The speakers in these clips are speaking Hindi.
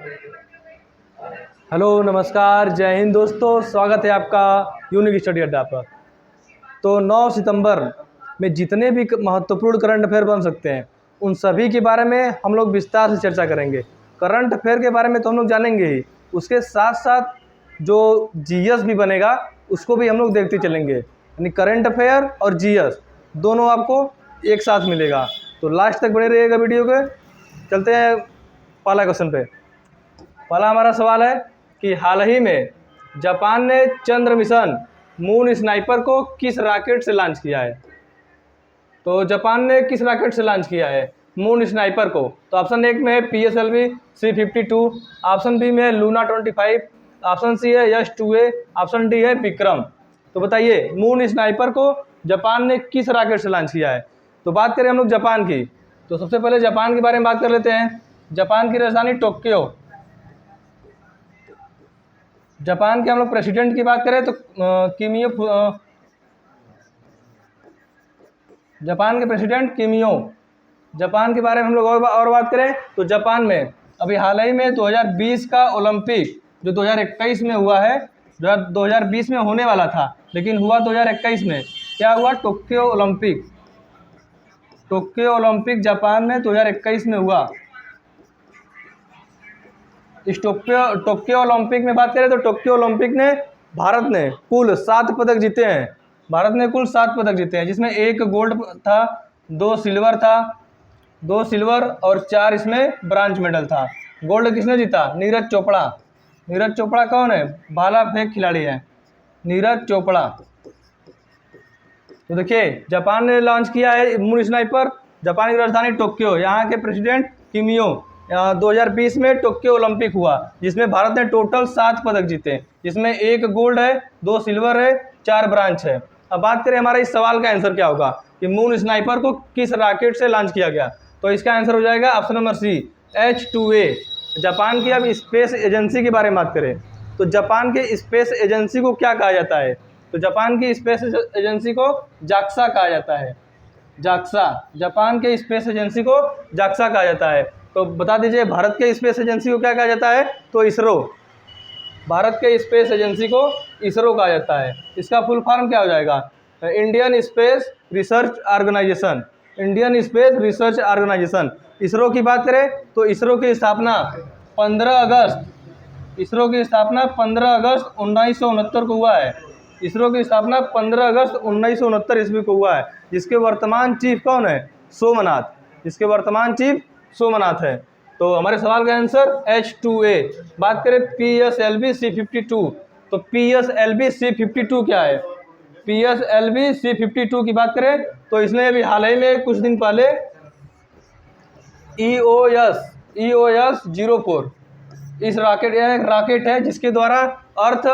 हेलो, नमस्कार, जय हिंद दोस्तों। स्वागत है आपका यूनिक स्टडी अड्डा पर। तो 9 सितंबर में जितने भी महत्वपूर्ण करंट अफेयर बन सकते हैं उन सभी के बारे में हम लोग विस्तार से चर्चा करेंगे। करंट अफेयर के बारे में तो हम लोग जानेंगे ही, उसके साथ साथ जो जीएस भी बनेगा उसको भी हम लोग देखते चलेंगे। यानी करंट अफेयर और जीएस दोनों आपको एक साथ मिलेगा। तो लास्ट तक बने रहिएगा वीडियो के। चलते हैं पहला क्वेश्चन पे। पहला हमारा सवाल है कि हाल ही में जापान ने चंद्र मिशन मून स्नाइपर को किस रॉकेट से लॉन्च किया है। तो जापान ने किस रॉकेट से लॉन्च किया है मून स्नाइपर को? तो ऑप्शन एक में है PSLV C-52, ऑप्शन बी में है लूना 25, ऑप्शन सी है यश-2A, ऑप्शन डी है विक्रम। तो बताइए मून स्नाइपर को जापान ने किस रॉकेट से लॉन्च किया है। तो बात करें हम लोग जापान की, तो सबसे पहले जापान के बारे में बात कर लेते हैं। जापान की राजधानी टोक्यो। जापान के हम लोग प्रेसिडेंट की बात करें तो जापान के प्रेसिडेंट किमियो। जापान के बारे में हम लोग और बात करें तो जापान में अभी हाल ही में 2020 का ओलंपिक जो 2021 में हुआ है, जो 2020 में होने वाला था लेकिन हुआ 2021 में, क्या हुआ? Tokyo Olympic. Tokyo Olympic Japan में 2021 में हुआ। इस टोक्यो ओलंपिक में बात करें तो टोक्यो ओलंपिक ने भारत ने कुल 7 पदक जीते हैं। भारत ने कुल 7 पदक जीते हैं, जिसमें 1 गोल्ड था, 2 सिल्वर था, 2 सिल्वर और 4 इसमें ब्रांज मेडल था। गोल्ड किसने जीता? नीरज चोपड़ा। नीरज चोपड़ा कौन है? भाला फेंक खिलाड़ी है नीरज चोपड़ा। तो देखिए जापान ने लॉन्च किया है मून स्नाइपर। जापान की राजधानी टोक्यो, यहाँ के प्रेसिडेंट किमियो। 2020 में टोक्यो ओलंपिक हुआ जिसमें भारत ने टोटल 7 पदक जीते, जिसमें 1 गोल्ड है, 2 सिल्वर है, 4 ब्रांच है। अब बात करें हमारे इस सवाल का आंसर क्या होगा कि मून स्नाइपर को किस रॉकेट से लॉन्च किया गया। तो इसका आंसर हो जाएगा ऑप्शन नंबर सी, H-2A। जापान की अब स्पेस एजेंसी के बारे में बात करें तो जापान के स्पेस एजेंसी को क्या कहा जाता है? तो जापान की स्पेस एजेंसी को जाक्सा कहा जाता है। जाक्सा, जापान के स्पेस एजेंसी को जाक्सा कहा जाता है। तो बता दीजिए भारत के स्पेस एजेंसी को क्या कहा जाता है? तो इसरो। भारत के स्पेस एजेंसी को इसरो कहा जाता है। इसका फुल फॉर्म क्या हो जाएगा? Indian Space Research Organisation. Indian Space Research Organisation. ISRO की बात करें तो इसरो की स्थापना 15 अगस्त इसरो की स्थापना 15 अगस्त 1969 को हुआ है। इसरो की स्थापना 15 अगस्त 1969 ईस्वी को हुआ है, जिसके वर्तमान चीफ कौन है? सोमनाथ। जिसके वर्तमान चीफ सोमनाथ है। तो हमारे सवाल का आंसर H-2A। बात करें PSLV C-52, तो PSLV C-52 क्या है? PSLV C-52 की बात करें तो इसने अभी हाल ही में कुछ दिन पहले EOS 04 इस रॉकेट, यह एक रॉकेट है जिसके द्वारा अर्थ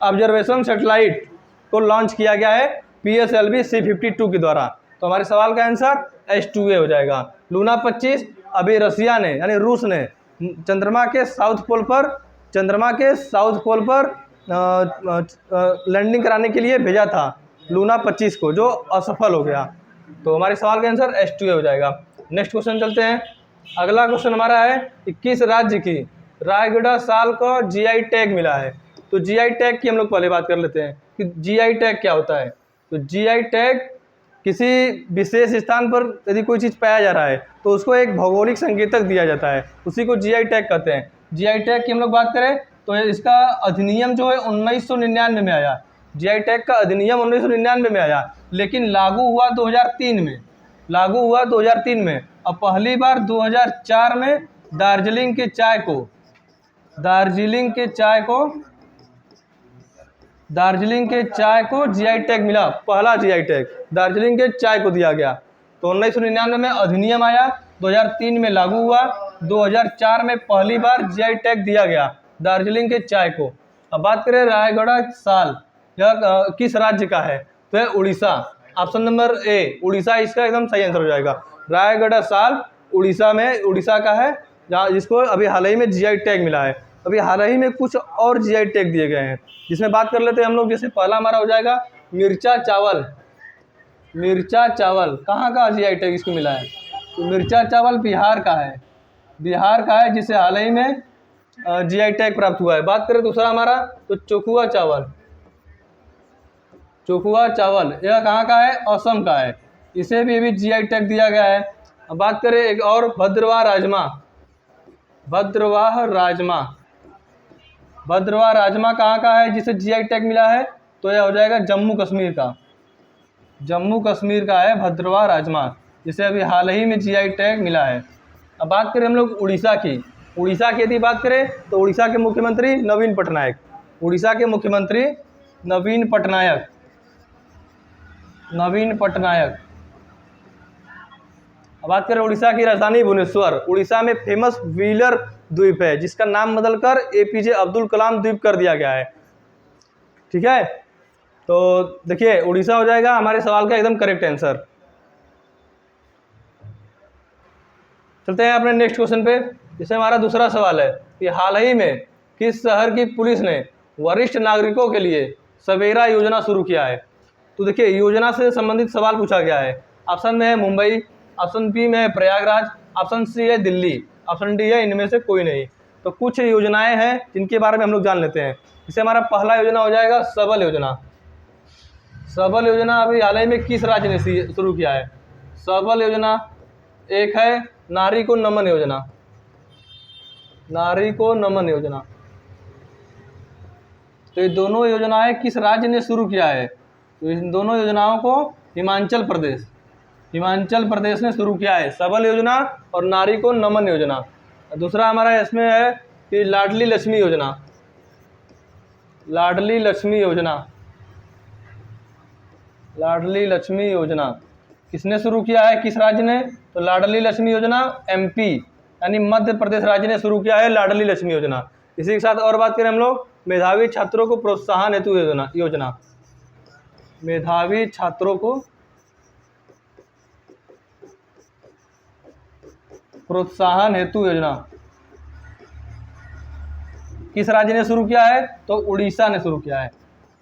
ऑब्जर्वेशन सैटेलाइट को लॉन्च किया गया है PSLV C-52 के द्वारा। तो हमारे सवाल का आंसर H-2A हो जाएगा। लूना 25 अभी रसिया ने यानी रूस ने चंद्रमा के साउथ पोल पर लैंडिंग कराने के लिए भेजा था लूना 25 को, जो असफल हो गया। तो हमारे सवाल का आंसर H-2A हो जाएगा। नेक्स्ट क्वेश्चन चलते हैं। अगला क्वेश्चन हमारा है कि किस राज्य की रायगढ़ साल को GI टैग मिला है। तो GI टैग की हम लोग पहले बात कर लेते हैं कि GI टैग क्या होता है। तो GI टैग किसी विशेष स्थान पर यदि कोई चीज़ पाया जा रहा है तो उसको एक भौगोलिक संकेतक दिया जाता है, उसी को GI टैग कहते हैं। GI टैग की हम लोग बात करें तो इसका अधिनियम जो है 1999 में आया। GI टैग का अधिनियम 1999 में आया, लेकिन लागू हुआ 2003 में। अब पहली बार 2004 में दार्जिलिंग के चाय को GI टैग मिला। पहला GI टैग दार्जिलिंग के चाय को दिया गया। तो 1999 में अधिनियम आया, 2003 में लागू हुआ, 2004 में पहली बार GI टैग दिया गया दार्जिलिंग के चाय को। अब बात करें रायगढ़ साल, यह किस राज्य का है? तो है Orissa. Option number A, Orissa इसका एकदम सही आंसर हो जाएगा। रायगढ़ साल उड़ीसा का है, जहाँ जिसको अभी हाल ही में GI टैग मिला है। अभी हाल ही में कुछ और GI टैग दिए गए हैं, जिसमें बात कर लेते हैं हम लोग। जैसे पहला हमारा हो जाएगा मिर्चा चावल कहाँ का GI टैग इसको मिला है? तो मिर्चा चावल बिहार का है। बिहार का है जिसे हाल ही में जीआई टैग प्राप्त हुआ है। बात करें दूसरा हमारा, तो चोखुआ चावल। चोखुआ चावल यह कहाँ का है? असम का है। इसे भी अभी जीआई टैग दिया गया है। अब बात करें एक और, भद्रवाह राजमा। भद्रवाह राजमा, भद्रवाह राजमा कहाँ का है जिसे जीआई टैग मिला है? तो यह हो जाएगा जम्मू कश्मीर का। जम्मू कश्मीर का है भद्रवाह राजमा, जिसे अभी हाल ही में जीआई टैग मिला है। अब बात करें हम लोग उड़ीसा की। उड़ीसा की यदि बात करें तो उड़ीसा के मुख्यमंत्री नवीन पटनायक। उड़ीसा के मुख्यमंत्री नवीन पटनायक। नवीन पटनायक। अब बात करें उड़ीसा की राजधानी भुवनेश्वर। उड़ीसा में फेमस व्हीलर द्वीप है जिसका नाम बदलकर एपीजे अब्दुल कलाम द्वीप कर दिया गया है। ठीक है, तो देखिए उड़ीसा हो जाएगा हमारे सवाल का एकदम करेक्ट आंसर। चलते हैं अपने नेक्स्ट क्वेश्चन पे, जिसमें हमारा दूसरा सवाल है कि हाल ही में किस शहर की पुलिस ने वरिष्ठ नागरिकों के लिए सवेरा योजना शुरू किया है? तो देखिए योजना से संबंधित सवाल पूछा गया है। ऑप्शन में है मुंबई, ऑप्शन बी में है प्रयागराज, ऑप्शन सी है दिल्ली, ऑप्शन डी है इनमें से कोई नहीं। तो कुछ योजनाएं हैं जिनके बारे में हम लोग जान लेते हैं। इससे हमारा पहला योजना हो जाएगा सबल योजना। सबल योजना अभी हाल ही में किस राज्य ने शुरू किया है? सबल योजना एक है नारी को नमन योजना। नारी को नमन योजना, तो ये दोनों योजनाएं किस राज्य ने शुरू किया है? तो इन दोनों योजनाओं को हिमाचल प्रदेश ने शुरू किया है, सबल योजना और नारी को नमन योजना। दूसरा हमारा इसमें है कि लाडली लक्ष्मी योजना। लाडली लक्ष्मी योजना, लाडली लक्ष्मी योजना किसने शुरू किया है, किस राज्य ने? तो लाडली लक्ष्मी योजना एमपी यानी मध्य प्रदेश राज्य ने शुरू किया है लाडली लक्ष्मी योजना। इसी के साथ और बात करें हम लोग मेधावी छात्रों को प्रोत्साहन हेतु योजना। मेधावी छात्रों को प्रोत्साहन हेतु योजना किस राज्य ने शुरू किया है? तो उड़ीसा ने शुरू किया है।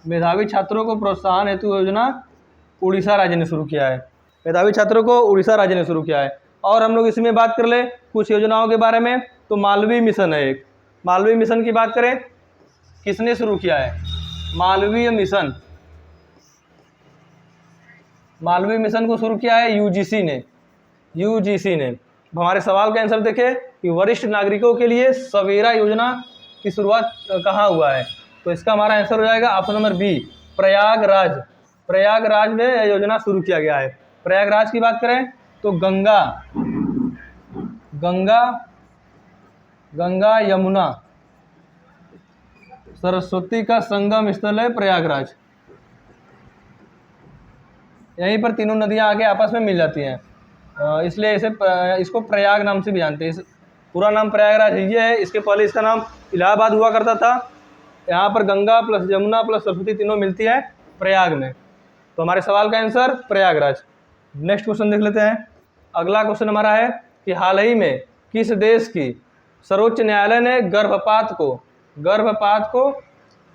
मेधावी छात्रों को प्रोत्साहन हेतु योजना उड़ीसा राज्य ने शुरू किया है। मेधावी छात्रों को उड़ीसा राज्य ने शुरू किया है। और हम लोग इसमें बात कर ले कुछ योजनाओं के बारे में, तो मालवीय मिशन है एक। मालवीय मिशन की बात करें किसने शुरू किया है? मालवीय मिशन, मालवीय मिशन को शुरू किया है यूजीसी ने। यूजीसी ने। हमारे सवाल का आंसर देखें कि वरिष्ठ नागरिकों के लिए सवेरा योजना की शुरुआत कहाँ हुआ है? तो इसका हमारा आंसर हो जाएगा option number B, Prayagraj. Prayagraj में यह योजना शुरू किया गया है। प्रयागराज की बात करें तो गंगा यमुना सरस्वती का संगम स्थल है प्रयागराज। यहीं पर तीनों नदियां आके आपस में मिल जाती हैं, इसलिए इसको प्रयाग नाम से भी जानते हैं। पूरा नाम प्रयागराज ये है। इसके पहले इसका नाम इलाहाबाद हुआ करता था। यहाँ पर गंगा प्लस यमुना प्लस सरस्वती तीनों मिलती है प्रयाग में। तो हमारे सवाल का आंसर प्रयागराज। नेक्स्ट क्वेश्चन देख लेते हैं। अगला क्वेश्चन हमारा है कि हाल ही में किस देश की सर्वोच्च न्यायालय ने गर्भपात को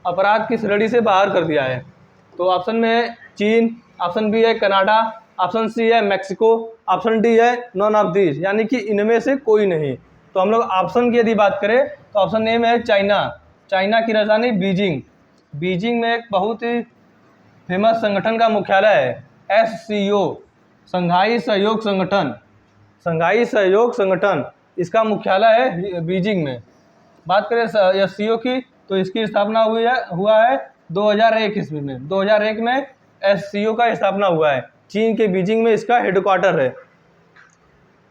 अपराध की श्रेणी से बाहर कर दिया है? तो ऑप्शन में है चीन, ऑप्शन बी है कनाडा, ऑप्शन सी है मैक्सिको, ऑप्शन डी है नॉन ऑफ दीज यानी कि इनमें से कोई नहीं। तो हम लोग ऑप्शन की यदि बात करें तो ऑप्शन ए में है चाइना। चाइना की राजधानी बीजिंग। बीजिंग में एक बहुत ही फेमस संगठन का मुख्यालय है SCO, संघाई सहयोग संगठन। संघाई सहयोग संगठन इसका मुख्यालय है बीजिंग में। बात करें SCO की तो इसकी स्थापना हुआ है 2001 ईस्वी में। 2001 में SCO का स्थापना हुआ है। चीन के बीजिंग में इसका हेडक्वार्टर है।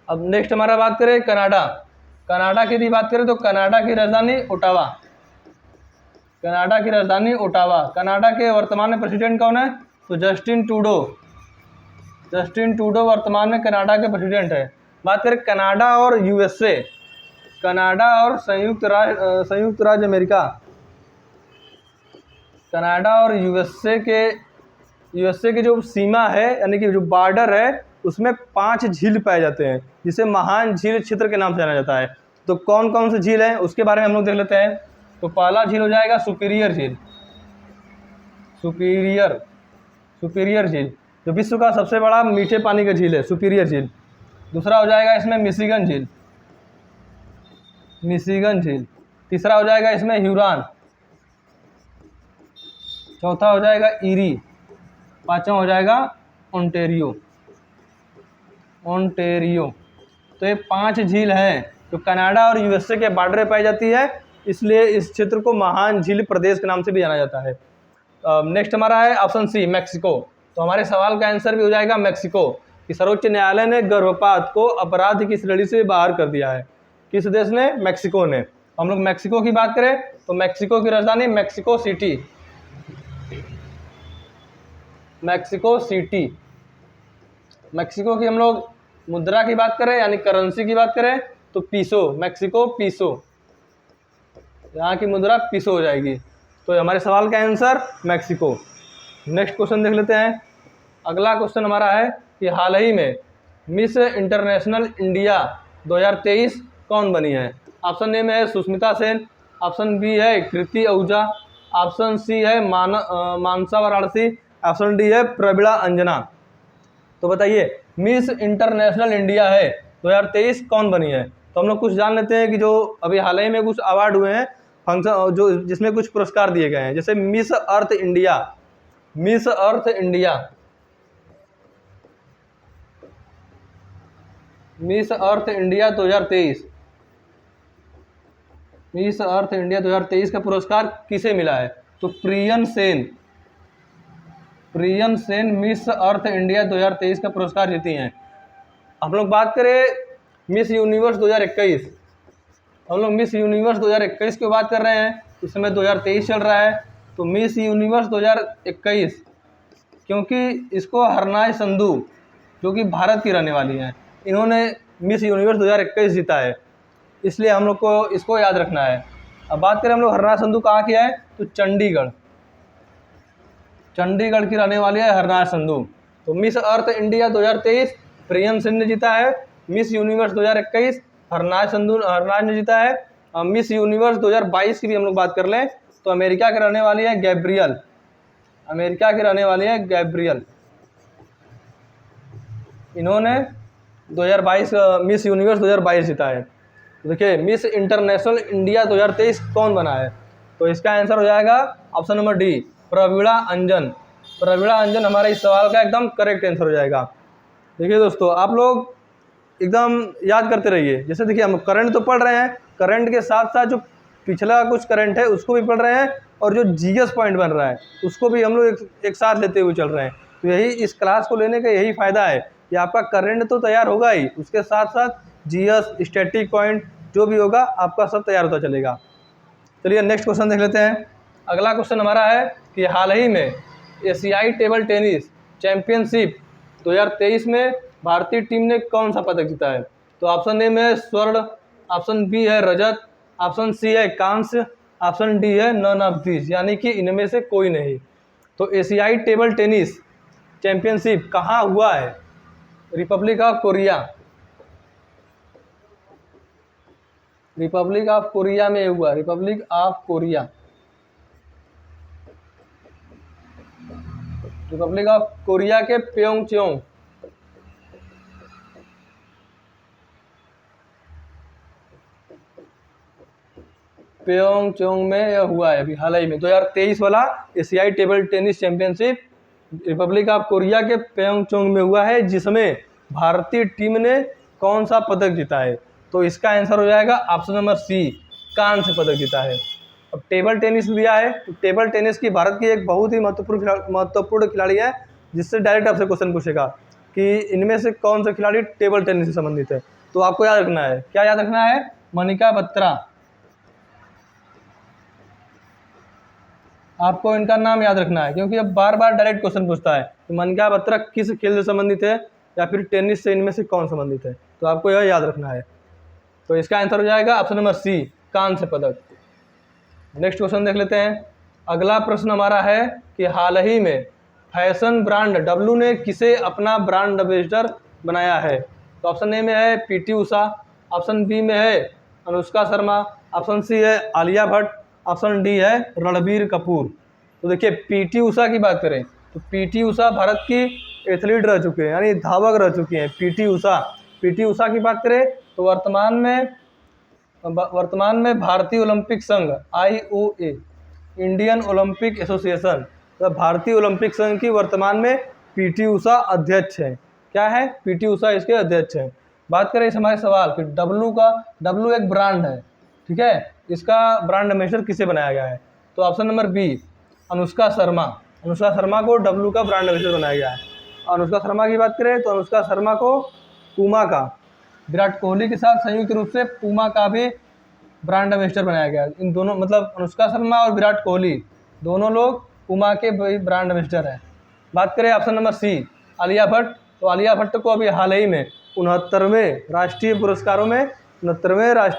अब नेक्स्ट हमारा बात करें कनाडा। कनाडा की यदि बात करें तो कनाडा की राजधानी ओटावा। कनाडा की राजधानी ओटावा। कनाडा के वर्तमान में प्रेसिडेंट कौन है? तो जस्टिन ट्रूडो। जस्टिन ट्रूडो वर्तमान में कनाडा के प्रेसिडेंट है। बात करें कनाडा और USA, कनाडा और संयुक्त राज्य अमेरिका। कनाडा और USA के जो सीमा है यानी कि जो बॉर्डर है उसमें 5 झील पाए जाते हैं जिसे महान झील क्षेत्र के नाम से जाना जाता है। तो कौन कौन से झील हैं उसके बारे में हम लोग देख लेते हैं। तो पहला झील हो जाएगा सुपीरियर झील। सुपीरियर झील जो विश्व का सबसे बड़ा मीठे पानी का झील है, सुपीरियर झील। दूसरा हो जाएगा इसमें मिशिगन झील। मिशिगन झील। तीसरा हो जाएगा इसमें ह्यूरॉन। चौथा हो जाएगा ईरी। पांचवा हो जाएगा ओंटेरियो। ओंटेरियो। तो ये 5 झील हैं जो कनाडा और यूएसए के बॉर्डर पे पाई जाती है, इसलिए इस क्षेत्र को महान झील प्रदेश के नाम से भी जाना जाता है। नेक्स्ट हमारा है ऑप्शन सी, मैक्सिको। तो हमारे सवाल का आंसर भी हो जाएगा मैक्सिको, कि सर्वोच्च न्यायालय ने गर्भपात को अपराध की श्रेणी से बाहर कर दिया है। किस देश ने? मैक्सिको ने। हम लोग मैक्सिको की बात करें तो मैक्सिको की राजधानी Mexico city. Mexico city. Mexico की हम लोग मुद्रा की बात करें यानी करेंसी की बात करें तो पीसो, मैक्सिको पीसो, यहाँ की मुद्रा पीसो हो जाएगी। तो हमारे सवाल का आंसर मैक्सिको। नेक्स्ट क्वेश्चन देख लेते हैं। अगला क्वेश्चन हमारा है कि हाल ही में मिस इंटरनेशनल इंडिया 2023 कौन बनी है? ऑप्शन ए में है सुष्मिता सेन, ऑप्शन बी है कृति आहूजा, ऑप्शन सी है मानसा वाराणसी, ऑप्शन डी है प्रवीणा अंजना। तो बताइए मिस इंटरनेशनल इंडिया है 2023 कौन बनी है? तो हम लोग कुछ जान लेते हैं कि जो अभी हाल ही में कुछ अवार्ड हुए हैं, फंक्शन जो जिसमें कुछ पुरस्कार दिए गए हैं, जैसे Miss Earth India. Miss Earth India, Miss Earth India 2023, Miss Earth India 2023 का पुरस्कार किसे मिला है? तो Priyan Sen. Priyan Sen Miss Earth India 2023 का पुरस्कार जीती हैं। हम लोग बात करें मिस यूनिवर्स 2021, हम लोग मिस यूनिवर्स 2021 की बात कर रहे हैं, इस समय 2023 चल रहा है। तो मिस यूनिवर्स 2021 क्योंकि इसको हरनाज संधू जो कि भारत की रहने वाली हैं, इन्होंने मिस यूनिवर्स 2021 जीता है, इसलिए हम लोग को इसको याद रखना है। अब बात करें हम लोग हरनाज संधू कहाँ की है, तो चंडीगढ़। चंडीगढ़ की रहने वाली है हरनाज संधू। तो मिस अर्थ इंडिया 2023 प्रियम सिंह ने जीता है। मिस यूनिवर्स 2021 हरनाज ने जीता है। मिस यूनिवर्स 2022 की भी हम लोग बात कर लें तो अमेरिका की रहने वाली है गैब्रियल। अमेरिका की रहने वाली है गैब्रियल। इन्होंने 2022 मिस यूनिवर्स 2022 जीता है। तो देखिए मिस इंटरनेशनल इंडिया 2023 कौन बना है? तो इसका आंसर हो जाएगा ऑप्शन नंबर डी, प्रवीणा अंजन। प्रवीणा अंजन हमारे इस सवाल का एकदम करेक्ट आंसर हो जाएगा। देखिए दोस्तों, आप लोग एकदम याद करते रहिए। जैसे देखिए हम करंट तो पढ़ रहे हैं, करंट के साथ साथ जो पिछला कुछ करंट है उसको भी पढ़ रहे हैं, और जो जीएस पॉइंट बन रहा है उसको भी हम लोग एक साथ लेते हुए चल रहे हैं। तो यही इस क्लास को लेने का यही फ़ायदा है कि आपका करंट तो तैयार होगा ही, उसके साथ साथ जीएस, स्टैटिक पॉइंट जो भी होगा आपका सब तैयार होता चलेगा। चलिए नेक्स्ट क्वेश्चन देख लेते हैं। अगला क्वेश्चन हमारा है कि हाल ही में एशियाई टेबल टेनिस चैंपियनशिप 2023 में भारतीय टीम ने कौन सा पदक जीता है? तो ऑप्शन ए में है स्वर्ण, ऑप्शन बी है रजत, ऑप्शन सी है कांस्य, ऑप्शन डी है नन ऑफ दिस, यानी कि इनमें से कोई नहीं। तो एशियाई टेबल टेनिस चैंपियनशिप कहाँ हुआ है? Republic of Korea. Republic of Korea में हुआ, Republic of Korea. Republic of Korea के प्योंगचोंग। प्योंगचोंग में यह हुआ है अभी हाल ही में 2023 वाला एशियाई table tennis championship Republic of Korea के प्योंगचोंग में हुआ है, जिसमें भारतीय टीम ने कौन सा पदक जीता है? तो इसका आंसर हो जाएगा ऑप्शन नंबर सी, कांस्य पदक जीता है। अब टेबल टेनिस दिया है, तो टेबल टेनिस की भारत की एक बहुत ही महत्वपूर्ण खिलाड़ी है, जिससे डायरेक्ट आपसे क्वेश्चन पूछेगा कि इनमें से कौन सा खिलाड़ी टेबल टेनिस से संबंधित है। तो आपको याद रखना है, क्या याद रखना है? मनिका बत्रा। आपको इनका नाम याद रखना है, क्योंकि अब बार बार डायरेक्ट क्वेश्चन पूछता है कि मनिका बत्रा किस खेल से संबंधित है या फिर टेनिस से इनमें से कौन संबंधित है। तो आपको यह याद रखना है। तो इसका आंसर हो जाएगा ऑप्शन नंबर सी, कांस्य पदक। नेक्स्ट क्वेश्चन देख लेते हैं। अगला प्रश्न हमारा है कि हाल ही में फैशन ब्रांड डब्लू ने किसे अपना ब्रांड एम्बेसडर बनाया है? तो ऑप्शन ए में है पीटी उषा, ऑप्शन बी में है अनुष्का शर्मा, ऑप्शन सी है आलिया भट्ट, ऑप्शन डी है रणबीर कपूर। तो देखिए पीटी उषा की बात करें तो पीटी उषा भारत की एथलीट रह चुके हैं, यानी धावक रह चुकी हैं पीटी उषा। पीटी उषा की बात करें तो वर्तमान में वर्तमान में भारतीय ओलंपिक संघ IOA, इंडियन ओलंपिक एसोसिएशन, तो भारतीय ओलंपिक संघ की वर्तमान में PT उषा अध्यक्ष है। क्या है? PT उषा इसके अध्यक्ष हैं। बात करें इस हमारे सवाल कि W एक ब्रांड है, ठीक है, इसका ब्रांड एम्बेसडर किसे बनाया गया है? तो option number B, Anushka Sharma. Anushka Sharma को W का ब्रांड एम्बेसडर बनाया गया है। अनुष्का शर्मा की बात करें तो अनुष्का शर्मा को पूमा का, विराट कोहली के साथ संयुक्त रूप से पूमा का भी ब्रांड एम्बेसडर बनाया गया है। इन दोनों मतलब अनुष्का शर्मा और विराट कोहली दोनों लोग पूमा के ब्रांड एम्बेसडर हैं। बात करें option number C, Alia Bhatt, तो आलिया भट्ट को अभी हाल ही में 69वें राष्ट्रीय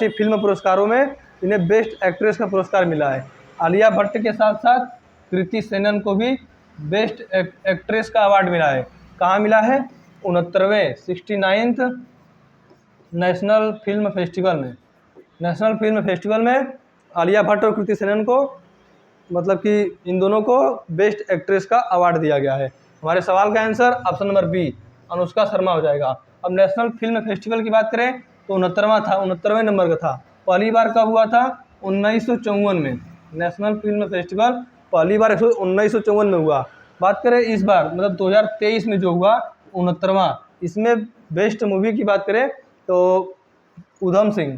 फिल्म पुरस्कारों में इन्हें बेस्ट एक्ट्रेस का पुरस्कार मिला है। आलिया भट्ट के साथ साथ कृति सेनन को भी बेस्ट एक्ट्रेस का अवार्ड मिला है। कहाँ मिला है? 69वें 69th नेशनल फिल्म फेस्टिवल में आलिया भट्ट और कृति सेनन को मतलब कि इन दोनों को बेस्ट एक्ट्रेस का अवार्ड दिया गया है। हमारे सवाल का answer option number B, Anushka Sharma हो जाएगा। अब नेशनल फिल्म फेस्टिवल की बात करें तो 69वें नंबर का था। पहली बार कब हुआ था? 1954 में। नेशनल फिल्म फेस्टिवल पहली बार 1954 में हुआ। बात करें इस बार मतलब 2023 में जो हुआ 69वां, इसमें बेस्ट मूवी की बात करें तो उधम सिंह,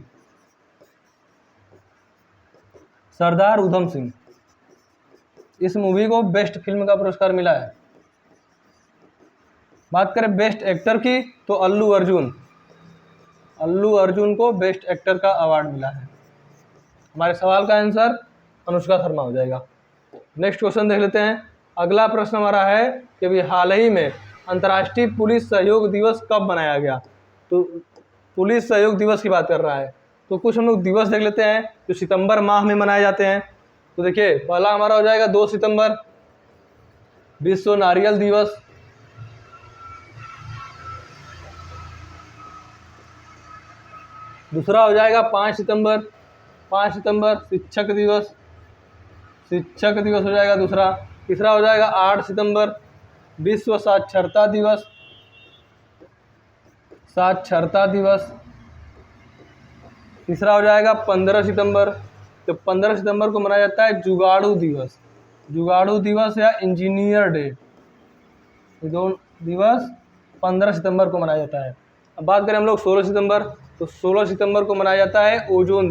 सरदार उधम सिंह, इस मूवी को बेस्ट फिल्म का पुरस्कार मिला है। बात करें बेस्ट एक्टर की तो अल्लू अर्जुन को बेस्ट एक्टर का अवार्ड मिला है। हमारे सवाल का आंसर अनुष्का शर्मा हो जाएगा। नेक्स्ट क्वेश्चन देख लेते हैं। अगला प्रश्न हमारा है कि अभी हाल ही में अंतर्राष्ट्रीय पुलिस सहयोग दिवस कब मनाया गया? तो पुलिस सहयोग दिवस की बात कर रहा है, तो कुछ हम लोग दिवस देख लेते हैं जो सितंबर माह में मनाए जाते हैं। तो देखिए पहला हमारा हो जाएगा 2 सितंबर, विश्व नारियल दिवस। दूसरा हो जाएगा 5 सितंबर शिक्षक दिवस हो जाएगा दूसरा। तीसरा हो जाएगा 8 सितंबर विश्व साक्षरता दिवस। तीसरा हो जाएगा 15 सितंबर, तो 15 सितंबर को मनाया जाता है जुगाड़ू दिवस या इंजीनियर डे। ये दो दिवस 15 सितंबर को मनाया जाता है। अब बात करें हम लोग 16 सितंबर, तो 16 सितंबर को मनाया जाता है ओजोन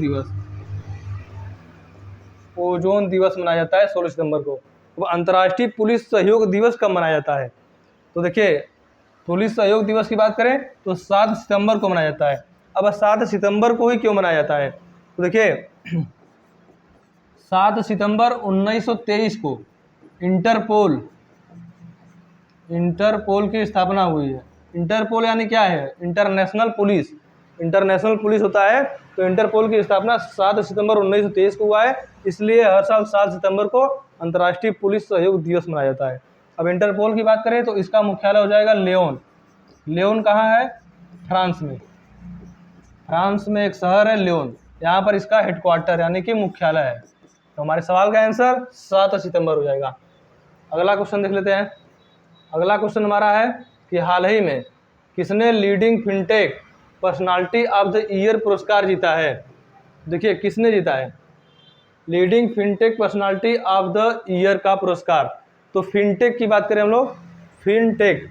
दिवस मनाया जाता है 16 सितंबर को। तो अंतर्राष्ट्रीय पुलिस सहयोग दिवस कब मनाया जाता है? तो देखिए पुलिस सहयोग दिवस की बात करें तो 7 सितंबर को मनाया जाता है। अब 7 सितंबर को ही क्यों मनाया जाता है? तो देखिए 7 सितंबर 1923 को इंटरपोल की स्थापना हुई है। इंटरपोल यानी क्या है? इंटरनेशनल पुलिस होता है। तो इंटरपोल की स्थापना 7 सितंबर 1923 को हुआ है, इसलिए हर साल 7 सितंबर को अंतर्राष्ट्रीय पुलिस सहयोग दिवस मनाया जाता है। अब इंटरपोल की बात करें तो इसका मुख्यालय हो जाएगा लियोन कहाँ है? फ्रांस में एक शहर है लियोन, यहाँ पर इसका हेडक्वार्टर यानी कि मुख्यालय है। तो हमारे सवाल का आंसर 7 सितंबर हो जाएगा। अगला क्वेश्चन देख लेते हैं। अगला क्वेश्चन हमारा है कि हाल ही में किसने leading fintech personality of the year पुरस्कार जीता है? देखिए किसने जीता है leading fintech personality of the year का पुरस्कार? तो फिनटेक की बात करें हम लोग, फिनटेक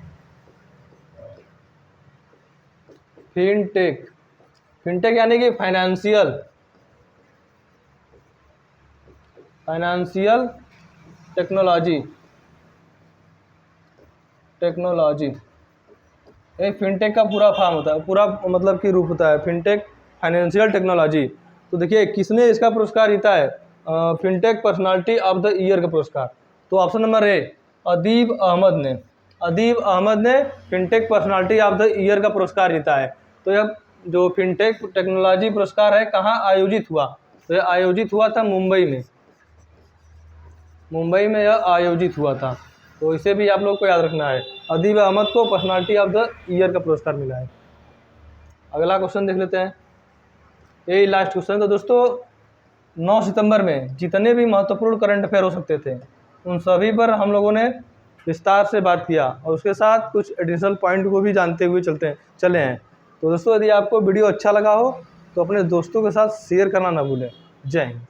यानी कि फाइनेंशियल टेक्नोलॉजी, एक फिनटेक का पूरा फॉर्म होता है, पूरा मतलब कि रूप होता है फिनटेक फाइनेंशियल टेक्नोलॉजी। तो देखिए किसने इसका पुरस्कार जीता है fintech personality of the year का पुरस्कार? तो ऑप्शन नंबर ए, अदीब अहमद ने fintech personality of the year का पुरस्कार जीता है। तो यह जो फिनटेक टेक्नोलॉजी पुरस्कार है कहाँ आयोजित हुआ? तो यह आयोजित हुआ था मुंबई में यह आयोजित हुआ था। तो इसे भी आप लोग को याद रखना है, अदीब अहमद को पर्सनालिटी ऑफ द ईयर का पुरस्कार मिला है। अगला क्वेश्चन देख लेते हैं, यही लास्ट क्वेश्चन। तो दोस्तों 9 सितंबर में जितने भी महत्वपूर्ण करंट अफेयर हो सकते थे उन सभी पर हम लोगों ने विस्तार से बात किया और उसके साथ कुछ एडिशनल पॉइंट को भी जानते हुए चले हैं। तो दोस्तों यदि आपको वीडियो अच्छा लगा हो तो अपने दोस्तों के साथ शेयर करना ना भूलें। जय हिंद।